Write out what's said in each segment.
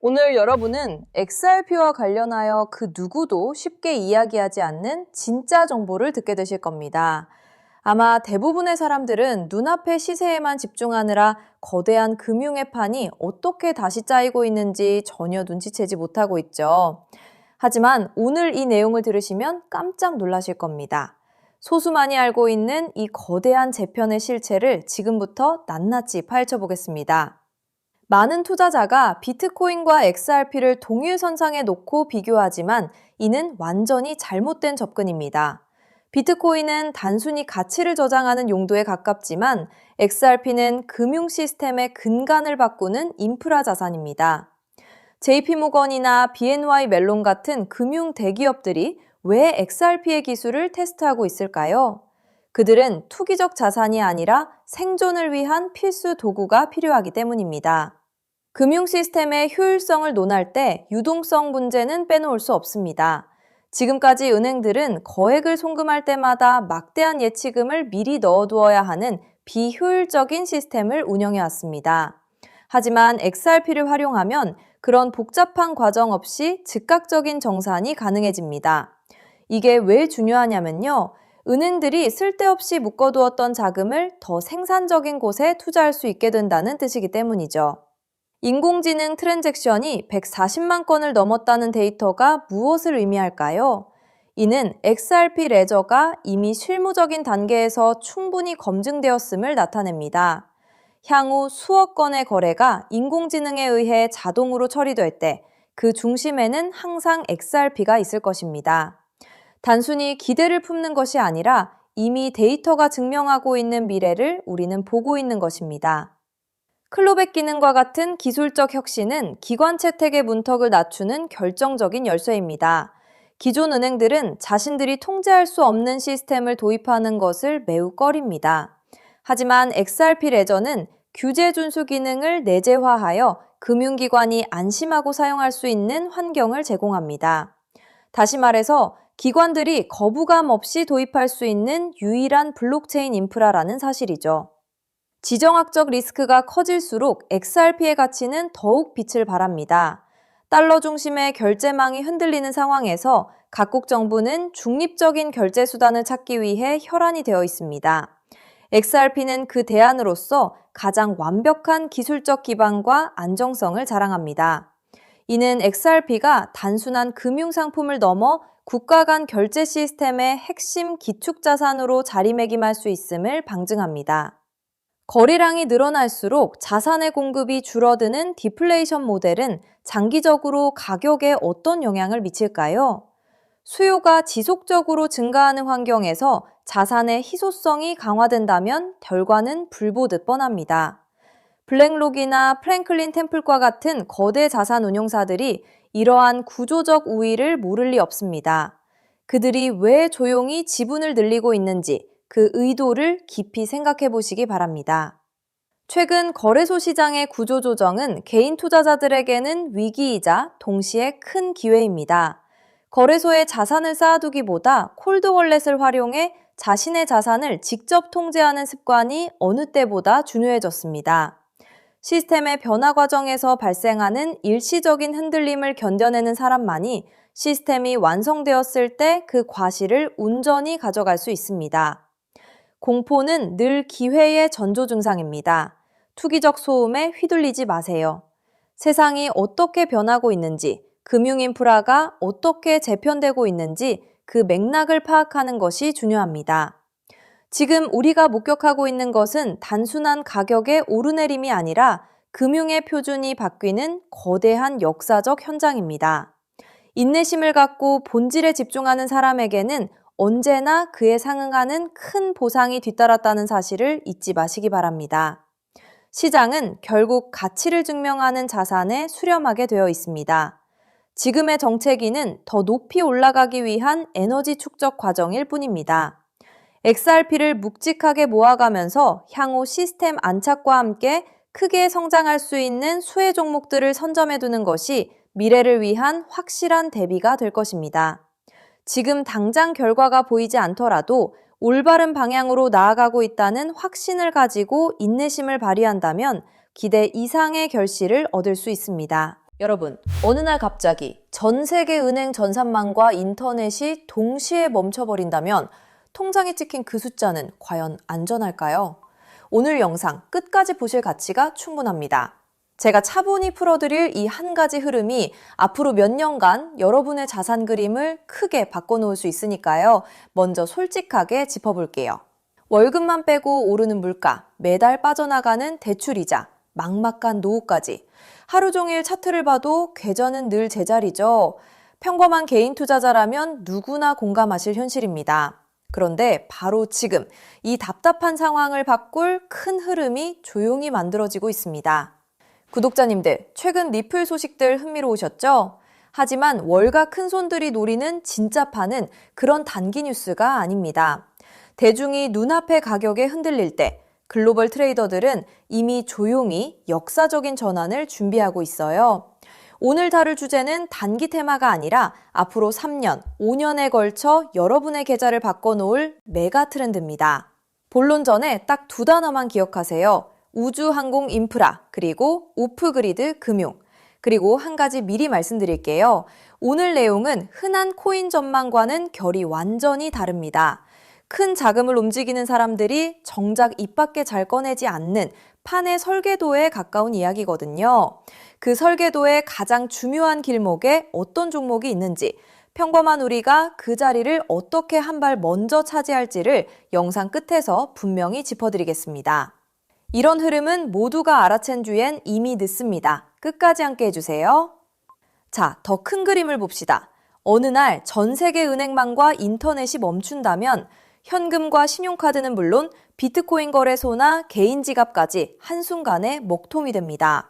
오늘 여러분은 XRP와 관련하여 그 누구도 쉽게 이야기하지 않는 진짜 정보를 듣게 되실 겁니다. 아마 대부분의 사람들은 눈앞의 시세에만 집중하느라 거대한 금융의 판이 어떻게 다시 짜이고 있는지 전혀 눈치채지 못하고 있죠. 하지만 오늘 이 내용을 들으시면 깜짝 놀라실 겁니다. 소수만이 알고 있는 이 거대한 재편의 실체를 지금부터 낱낱이 파헤쳐 보겠습니다. 많은 투자자가 비트코인과 XRP를 동일선상에 놓고 비교하지만 이는 완전히 잘못된 접근입니다. 비트코인은 단순히 가치를 저장하는 용도에 가깝지만 XRP는 금융 시스템의 근간을 바꾸는 인프라 자산입니다. JP모건이나 BNY 멜론 같은 금융 대기업들이 왜 XRP의 기술을 테스트하고 있을까요? 그들은 투기적 자산이 아니라 생존을 위한 필수 도구가 필요하기 때문입니다. 금융 시스템의 효율성을 논할 때 유동성 문제는 빼놓을 수 없습니다. 지금까지 은행들은 거액을 송금할 때마다 막대한 예치금을 미리 넣어두어야 하는 비효율적인 시스템을 운영해 왔습니다. 하지만 XRP를 활용하면 그런 복잡한 과정 없이 즉각적인 정산이 가능해집니다. 이게 왜 중요하냐면요. 은행들이 쓸데없이 묶어두었던 자금을 더 생산적인 곳에 투자할 수 있게 된다는 뜻이기 때문이죠. 인공지능 트랜잭션이 140만 건을 넘었다는 데이터가 무엇을 의미할까요? 이는 XRP 레저가 이미 실무적인 단계에서 충분히 검증되었음을 나타냅니다. 향후 수억 건의 거래가 인공지능에 의해 자동으로 처리될 때 그 중심에는 항상 XRP가 있을 것입니다. 단순히 기대를 품는 것이 아니라 이미 데이터가 증명하고 있는 미래를 우리는 보고 있는 것입니다. 클로백 기능과 같은 기술적 혁신은 기관 채택의 문턱을 낮추는 결정적인 열쇠입니다. 기존 은행들은 자신들이 통제할 수 없는 시스템을 도입하는 것을 매우 꺼립니다. 하지만 XRP 레저는 규제 준수 기능을 내재화하여 금융기관이 안심하고 사용할 수 있는 환경을 제공합니다. 다시 말해서 기관들이 거부감 없이 도입할 수 있는 유일한 블록체인 인프라라는 사실이죠. 지정학적 리스크가 커질수록 XRP의 가치는 더욱 빛을 발합니다. 달러 중심의 결제망이 흔들리는 상황에서 각국 정부는 중립적인 결제 수단을 찾기 위해 혈안이 되어 있습니다. XRP는 그 대안으로서 가장 완벽한 기술적 기반과 안정성을 자랑합니다. 이는 XRP가 단순한 금융상품을 넘어 국가 간 결제 시스템의 핵심 기축자산으로 자리매김할 수 있음을 방증합니다. 거래량이 늘어날수록 자산의 공급이 줄어드는 디플레이션 모델은 장기적으로 가격에 어떤 영향을 미칠까요? 수요가 지속적으로 증가하는 환경에서 자산의 희소성이 강화된다면 결과는 불보듯 뻔합니다. 블랙록이나 프랭클린 템플과 같은 거대 자산 운용사들이 이러한 구조적 우위를 모를 리 없습니다. 그들이 왜 조용히 지분을 늘리고 있는지 그 의도를 깊이 생각해 보시기 바랍니다. 최근 거래소 시장의 구조 조정은 개인 투자자들에게는 위기이자 동시에 큰 기회입니다. 거래소에 자산을 쌓아두기보다 콜드월렛을 활용해 자신의 자산을 직접 통제하는 습관이 어느 때보다 중요해졌습니다. 시스템의 변화 과정에서 발생하는 일시적인 흔들림을 견뎌내는 사람만이 시스템이 완성되었을 때 그 과실을 온전히 가져갈 수 있습니다. 공포는 늘 기회의 전조 증상입니다. 투기적 소음에 휘둘리지 마세요. 세상이 어떻게 변하고 있는지, 금융 인프라가 어떻게 재편되고 있는지 그 맥락을 파악하는 것이 중요합니다. 지금 우리가 목격하고 있는 것은 단순한 가격의 오르내림이 아니라 금융의 표준이 바뀌는 거대한 역사적 현장입니다. 인내심을 갖고 본질에 집중하는 사람에게는 언제나 그에 상응하는 큰 보상이 뒤따랐다는 사실을 잊지 마시기 바랍니다. 시장은 결국 가치를 증명하는 자산에 수렴하게 되어 있습니다. 지금의 정체기는 더 높이 올라가기 위한 에너지 축적 과정일 뿐입니다. XRP를 묵직하게 모아가면서 향후 시스템 안착과 함께 크게 성장할 수 있는 수혜 종목들을 선점해두는 것이 미래를 위한 확실한 대비가 될 것입니다. 지금 당장 결과가 보이지 않더라도 올바른 방향으로 나아가고 있다는 확신을 가지고 인내심을 발휘한다면 기대 이상의 결실을 얻을 수 있습니다. 여러분, 어느 날 갑자기 전 세계 은행 전산망과 인터넷이 동시에 멈춰버린다면 통장에 찍힌 그 숫자는 과연 안전할까요? 오늘 영상 끝까지 보실 가치가 충분합니다. 제가 차분히 풀어드릴 이 한 가지 흐름이 앞으로 몇 년간 여러분의 자산 그림을 크게 바꿔놓을 수 있으니까요. 먼저 솔직하게 짚어볼게요. 월급만 빼고 오르는 물가, 매달 빠져나가는 대출이자, 막막한 노후까지. 하루 종일 차트를 봐도 궤전은 늘 제자리죠. 평범한 개인 투자자라면 누구나 공감하실 현실입니다. 그런데 바로 지금 이 답답한 상황을 바꿀 큰 흐름이 조용히 만들어지고 있습니다. 구독자님들, 최근 리플 소식들 흥미로우셨죠? 하지만 월가 큰손들이 노리는 진짜 판은 그런 단기 뉴스가 아닙니다. 대중이 눈앞의 가격에 흔들릴 때 글로벌 트레이더들은 이미 조용히 역사적인 전환을 준비하고 있어요. 오늘 다룰 주제는 단기 테마가 아니라 앞으로 3년, 5년에 걸쳐 여러분의 계좌를 바꿔놓을 메가 트렌드입니다. 본론 전에 딱 두 단어만 기억하세요. 우주 항공 인프라, 그리고 오프그리드 금융. 그리고 한 가지 미리 말씀드릴게요. 오늘 내용은 흔한 코인 전망과는 결이 완전히 다릅니다. 큰 자금을 움직이는 사람들이 정작 입 밖에 잘 꺼내지 않는 판의 설계도에 가까운 이야기거든요. 그 설계도의 가장 중요한 길목에 어떤 종목이 있는지, 평범한 우리가 그 자리를 어떻게 한 발 먼저 차지할지를 영상 끝에서 분명히 짚어드리겠습니다. 이런 흐름은 모두가 알아챈 뒤엔 이미 늦습니다. 끝까지 함께 해주세요. 자, 더 큰 그림을 봅시다. 어느 날 전 세계 은행망과 인터넷이 멈춘다면 현금과 신용카드는 물론 비트코인 거래소나 개인 지갑까지 한순간에 먹통이 됩니다.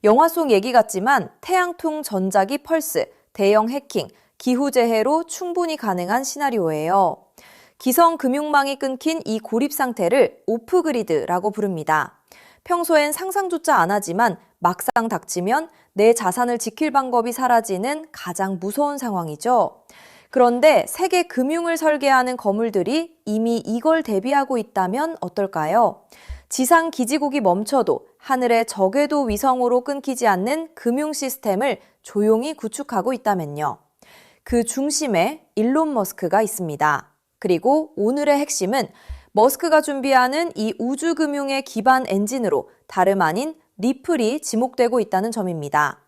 영화 속 얘기 같지만 태양풍 전자기 펄스, 대형 해킹, 기후재해로 충분히 가능한 시나리오예요. 기성 금융망이 끊긴 이 고립 상태를 오프그리드라고 부릅니다. 평소엔 상상조차 안 하지만 막상 닥치면 내 자산을 지킬 방법이 사라지는 가장 무서운 상황이죠. 그런데 세계 금융을 설계하는 거물들이 이미 이걸 대비하고 있다면 어떨까요? 지상 기지국이 멈춰도 하늘의 저궤도 위성으로 끊기지 않는 금융 시스템을 조용히 구축하고 있다면요. 그 중심에 일론 머스크가 있습니다. 그리고 오늘의 핵심은 머스크가 준비하는 이 우주 금융의 기반 엔진으로 다름 아닌 리플이 지목되고 있다는 점입니다.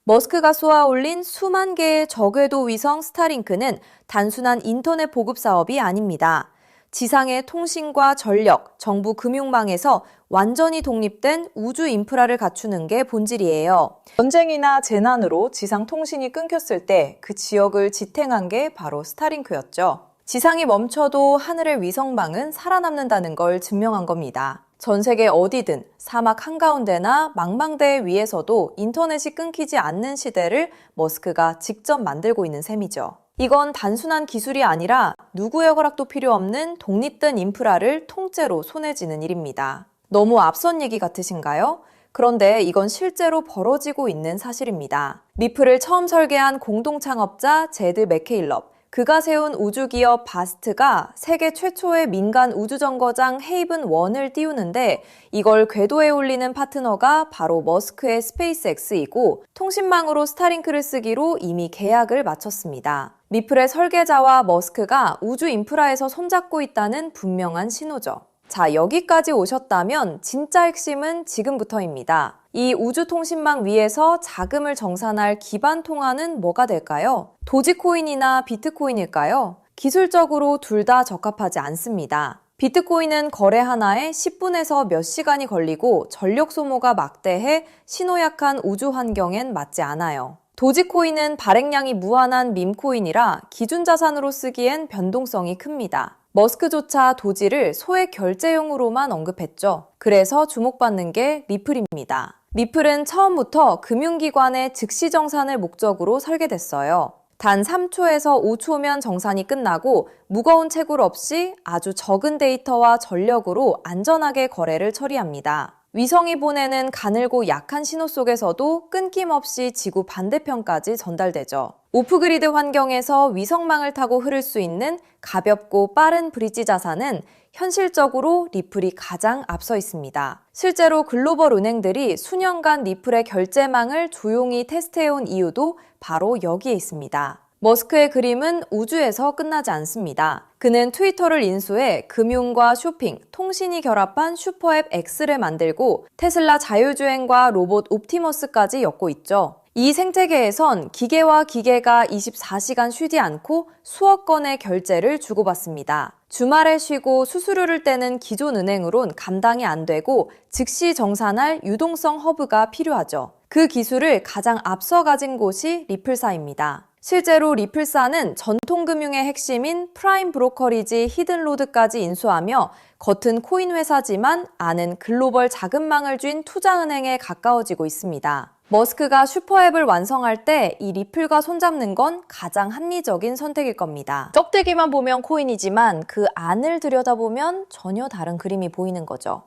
머스크가 쏘아올린 수만 개의 저궤도 위성 스타링크는 단순한 인터넷 보급 사업이 아닙니다. 지상의 통신과 전력, 정부 금융망에서 완전히 독립된 우주 인프라를 갖추는 게 본질이에요. 전쟁이나 재난으로 지상 통신이 끊겼을 때 그 지역을 지탱한 게 바로 스타링크였죠. 지상이 멈춰도 하늘의 위성망은 살아남는다는 걸 증명한 겁니다. 전 세계 어디든 사막 한가운데나 망망대해 위에서도 인터넷이 끊기지 않는 시대를 머스크가 직접 만들고 있는 셈이죠. 이건 단순한 기술이 아니라 누구의 허락도 필요 없는 독립된 인프라를 통째로 손에 쥐는 일입니다. 너무 앞선 얘기 같으신가요? 그런데 이건 실제로 벌어지고 있는 사실입니다. 리플을 처음 설계한 공동 창업자 제드 맥케일럽, 그가 세운 우주기업 바스트가 세계 최초의 민간 우주정거장 헤이븐 1을 띄우는데 이걸 궤도에 올리는 파트너가 바로 머스크의 스페이스X이고 통신망으로 스타링크를 쓰기로 이미 계약을 마쳤습니다. 리플의 설계자와 머스크가 우주 인프라에서 손잡고 있다는 분명한 신호죠. 자, 여기까지 오셨다면 진짜 핵심은 지금부터입니다. 이 우주통신망 위에서 자금을 정산할 기반 통화는 뭐가 될까요? 도지코인이나 비트코인일까요? 기술적으로 둘 다 적합하지 않습니다. 비트코인은 거래 하나에 10분에서 몇 시간이 걸리고 전력 소모가 막대해 신호약한 우주 환경엔 맞지 않아요. 도지코인은 발행량이 무한한 밈코인이라 기준 자산으로 쓰기엔 변동성이 큽니다. 머스크조차 도지를 소액 결제용으로만 언급했죠. 그래서 주목받는 게 리플입니다. 리플은 처음부터 금융기관의 즉시 정산을 목적으로 설계됐어요. 단 3초에서 5초면 정산이 끝나고 무거운 채굴 없이 아주 적은 데이터와 전력으로 안전하게 거래를 처리합니다. 위성이 보내는 가늘고 약한 신호 속에서도 끊김없이 지구 반대편까지 전달되죠. 오프그리드 환경에서 위성망을 타고 흐를 수 있는 가볍고 빠른 브릿지 자산은 현실적으로 리플이 가장 앞서 있습니다. 실제로 글로벌 은행들이 수년간 리플의 결제망을 조용히 테스트해온 이유도 바로 여기에 있습니다. 머스크의 그림은 우주에서 끝나지 않습니다. 그는 트위터를 인수해 금융과 쇼핑, 통신이 결합한 슈퍼앱 X를 만들고 테슬라 자율주행과 로봇 옵티머스까지 엮고 있죠. 이 생태계에선 기계와 기계가 24시간 쉬지 않고 수억 건의 결제를 주고받습니다. 주말에 쉬고 수수료를 떼는 기존 은행으론 감당이 안 되고 즉시 정산할 유동성 허브가 필요하죠. 그 기술을 가장 앞서 가진 곳이 리플사입니다. 실제로 리플사는 전통금융의 핵심인 프라임 브로커리지 히든로드까지 인수하며 겉은 코인 회사지만 안은 글로벌 자금망을 쥔 투자은행에 가까워지고 있습니다. 머스크가 슈퍼앱을 완성할 때 이 리플과 손잡는 건 가장 합리적인 선택일 겁니다. 껍데기만 보면 코인이지만 그 안을 들여다보면 전혀 다른 그림이 보이는 거죠.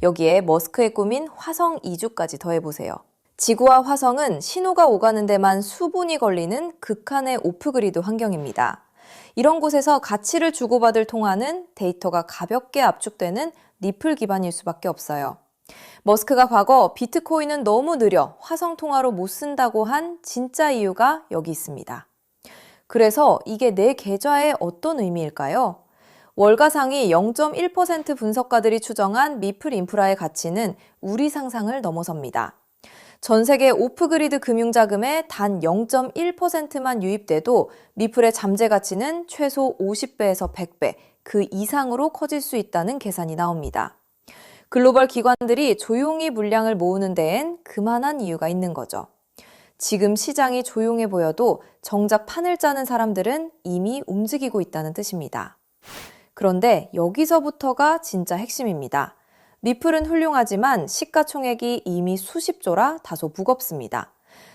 여기에 머스크의 꿈인 화성 이주까지 더해보세요. 지구와 화성은 신호가 오가는 데만 수분이 걸리는 극한의 오프그리드 환경입니다. 이런 곳에서 가치를 주고받을 통화는 데이터가 가볍게 압축되는 리플 기반일 수밖에 없어요. 머스크가 과거 비트코인은 너무 느려 화성 통화로 못 쓴다고 한 진짜 이유가 여기 있습니다. 그래서 이게 내 계좌에 어떤 의미일까요? 월가 상위 0.1% 분석가들이 추정한 리플 인프라의 가치는 우리 상상을 넘어섭니다. 전 세계 오프그리드 금융자금의 단 0.1%만 유입돼도 리플의 잠재 가치는 최소 50배에서 100배, 그 이상으로 커질 수 있다는 계산이 나옵니다. 글로벌 기관들이 조용히 물량을 모으는 데엔 그만한 이유가 있는 거죠. 지금 시장이 조용해 보여도 정작 판을 짜는 사람들은 이미 움직이고 있다는 뜻입니다. 그런데 여기서부터가 진짜 핵심입니다. 리플은 훌륭하지만 시가총액이 이미 수십조라 다소 무겁습니다.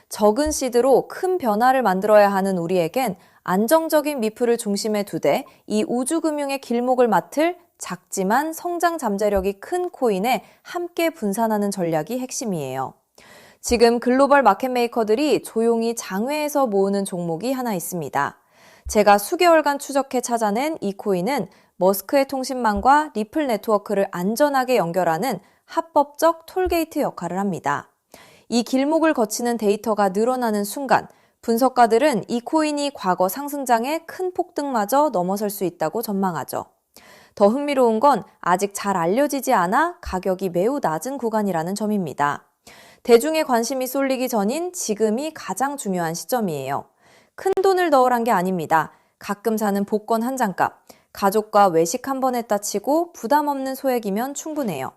적은 시드로 큰 변화를 만들어야 하는 우리에겐 안정적인 리플을 중심에 두되 이 우주금융의 길목을 맡을 작지만 성장 잠재력이 큰 코인에 함께 분산하는 전략이 핵심이에요. 지금 글로벌 마켓메이커들이 조용히 장외에서 모으는 종목이 하나 있습니다. 제가 수개월간 추적해 찾아낸 이 코인은 머스크의 통신망과 리플 네트워크를 안전하게 연결하는 합법적 톨게이트 역할을 합니다. 이 길목을 거치는 데이터가 늘어나는 순간 분석가들은 이 코인이 과거 상승장의 큰 폭등마저 넘어설 수 있다고 전망하죠. 더 흥미로운 건 아직 잘 알려지지 않아 가격이 매우 낮은 구간이라는 점입니다. 대중의 관심이 쏠리기 전인 지금이 가장 중요한 시점이에요. 큰 돈을 넣으란 게 아닙니다. 가끔 사는 복권 한 장값, 가족과 외식 한 번 했다 치고 부담 없는 소액이면 충분해요.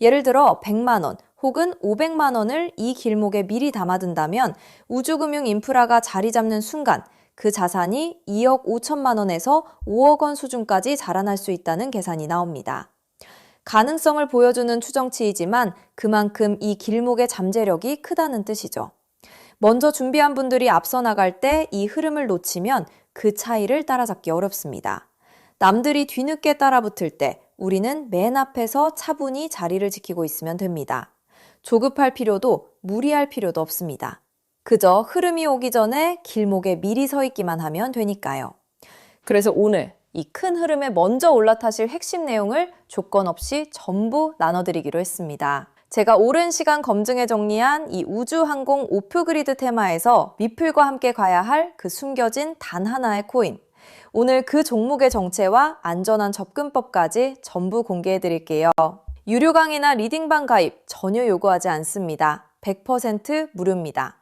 예를 들어 100만 원 혹은 500만 원을 이 길목에 미리 담아둔다면 우주금융 인프라가 자리 잡는 순간 그 자산이 2억 5천만 원에서 5억 원 수준까지 자라날 수 있다는 계산이 나옵니다. 가능성을 보여주는 추정치이지만 그만큼 이 길목의 잠재력이 크다는 뜻이죠. 먼저 준비한 분들이 앞서 나갈 때 이 흐름을 놓치면 그 차이를 따라잡기 어렵습니다. 남들이 뒤늦게 따라붙을 때 우리는 맨 앞에서 차분히 자리를 지키고 있으면 됩니다. 조급할 필요도 무리할 필요도 없습니다. 그저 흐름이 오기 전에 길목에 미리 서 있기만 하면 되니까요. 그래서 오늘 이 큰 흐름에 먼저 올라타실 핵심 내용을 조건 없이 전부 나눠드리기로 했습니다. 제가 오랜 시간 검증해 정리한 이 우주항공 오프그리드 테마에서 리플과 함께 가야 할 그 숨겨진 단 하나의 코인. 오늘 그 종목의 정체와 안전한 접근법까지 전부 공개해 드릴게요. 유료 강의나 리딩방 가입 전혀 요구하지 않습니다. 100% 무료입니다.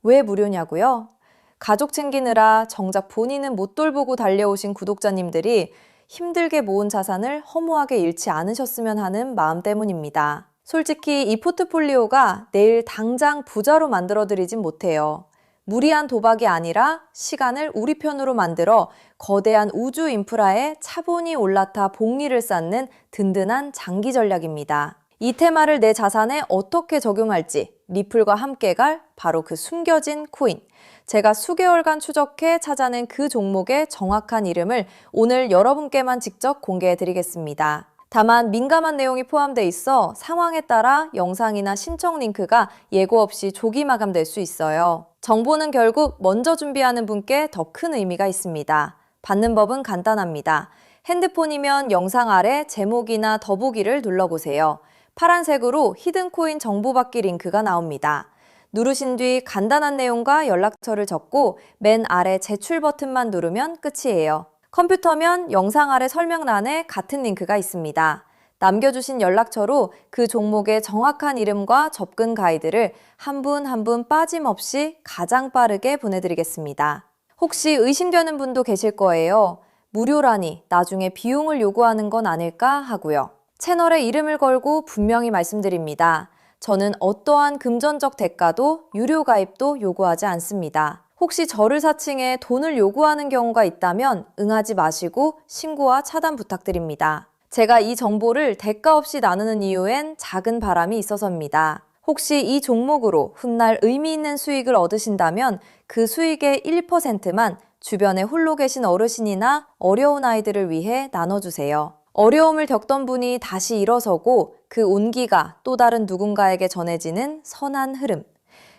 왜 무료냐고요? 가족 챙기느라 정작 본인은 못 돌보고 달려오신 구독자님들이 힘들게 모은 자산을 허무하게 잃지 않으셨으면 하는 마음 때문입니다. 솔직히 이 포트폴리오가 내일 당장 부자로 만들어드리진 못해요. 무리한 도박이 아니라 시간을 우리 편으로 만들어 거대한 우주 인프라에 차분히 올라타 복리를 쌓는 든든한 장기 전략입니다. 이 테마를 내 자산에 어떻게 적용할지 리플과 함께 갈 바로 그 숨겨진 코인. 제가 수개월간 추적해 찾아낸 그 종목의 정확한 이름을 오늘 여러분께만 직접 공개해 드리겠습니다. 다만 민감한 내용이 포함되어 있어 상황에 따라 영상이나 신청 링크가 예고 없이 조기 마감될 수 있어요. 정보는 결국 먼저 준비하는 분께 더 큰 의미가 있습니다. 받는 법은 간단합니다. 핸드폰이면 영상 아래 제목이나 더보기를 눌러보세요. 파란색으로 히든코인 정보받기 링크가 나옵니다. 누르신 뒤 간단한 내용과 연락처를 적고 맨 아래 제출 버튼만 누르면 끝이에요. 컴퓨터면 영상 아래 설명란에 같은 링크가 있습니다. 남겨주신 연락처로 그 종목의 정확한 이름과 접근 가이드를 한 분 한 분 빠짐없이 가장 빠르게 보내드리겠습니다. 혹시 의심되는 분도 계실 거예요. 무료라니 나중에 비용을 요구하는 건 아닐까 하고요. 채널에 이름을 걸고 분명히 말씀드립니다. 저는 어떠한 금전적 대가도 유료 가입도 요구하지 않습니다. 혹시 저를 사칭해 돈을 요구하는 경우가 있다면 응하지 마시고 신고와 차단 부탁드립니다. 제가 이 정보를 대가 없이 나누는 이유엔 작은 바람이 있어서입니다. 혹시 이 종목으로 훗날 의미 있는 수익을 얻으신다면 그 수익의 1%만 주변에 홀로 계신 어르신이나 어려운 아이들을 위해 나눠주세요. 어려움을 겪던 분이 다시 일어서고 그 온기가 또 다른 누군가에게 전해지는 선한 흐름.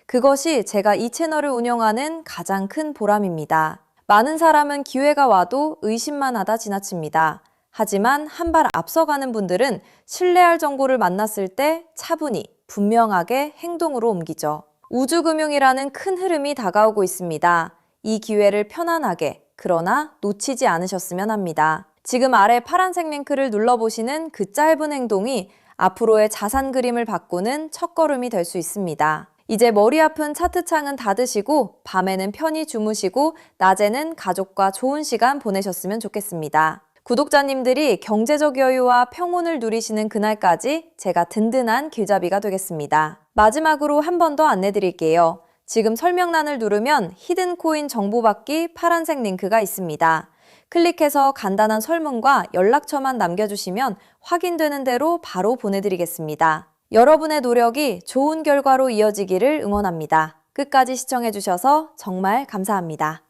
그것이 제가 이 채널을 운영하는 가장 큰 보람입니다. 많은 사람은 기회가 와도 의심만 하다 지나칩니다. 하지만 한 발 앞서가는 분들은 신뢰할 정보를 만났을 때 차분히 분명하게 행동으로 옮기죠. 우주금융이라는 큰 흐름이 다가오고 있습니다. 이 기회를 편안하게 그러나 놓치지 않으셨으면 합니다. 지금 아래 파란색 링크를 눌러보시는 그 짧은 행동이 앞으로의 자산 그림을 바꾸는 첫걸음이 될 수 있습니다. 이제 머리 아픈 차트창은 닫으시고 밤에는 편히 주무시고 낮에는 가족과 좋은 시간 보내셨으면 좋겠습니다. 구독자님들이 경제적 여유와 평온을 누리시는 그날까지 제가 든든한 길잡이가 되겠습니다. 마지막으로 한 번 더 안내드릴게요. 지금 설명란을 누르면 히든코인 정보받기 파란색 링크가 있습니다. 클릭해서 간단한 설문과 연락처만 남겨주시면 확인되는 대로 바로 보내드리겠습니다. 여러분의 노력이 좋은 결과로 이어지기를 응원합니다. 끝까지 시청해주셔서 정말 감사합니다.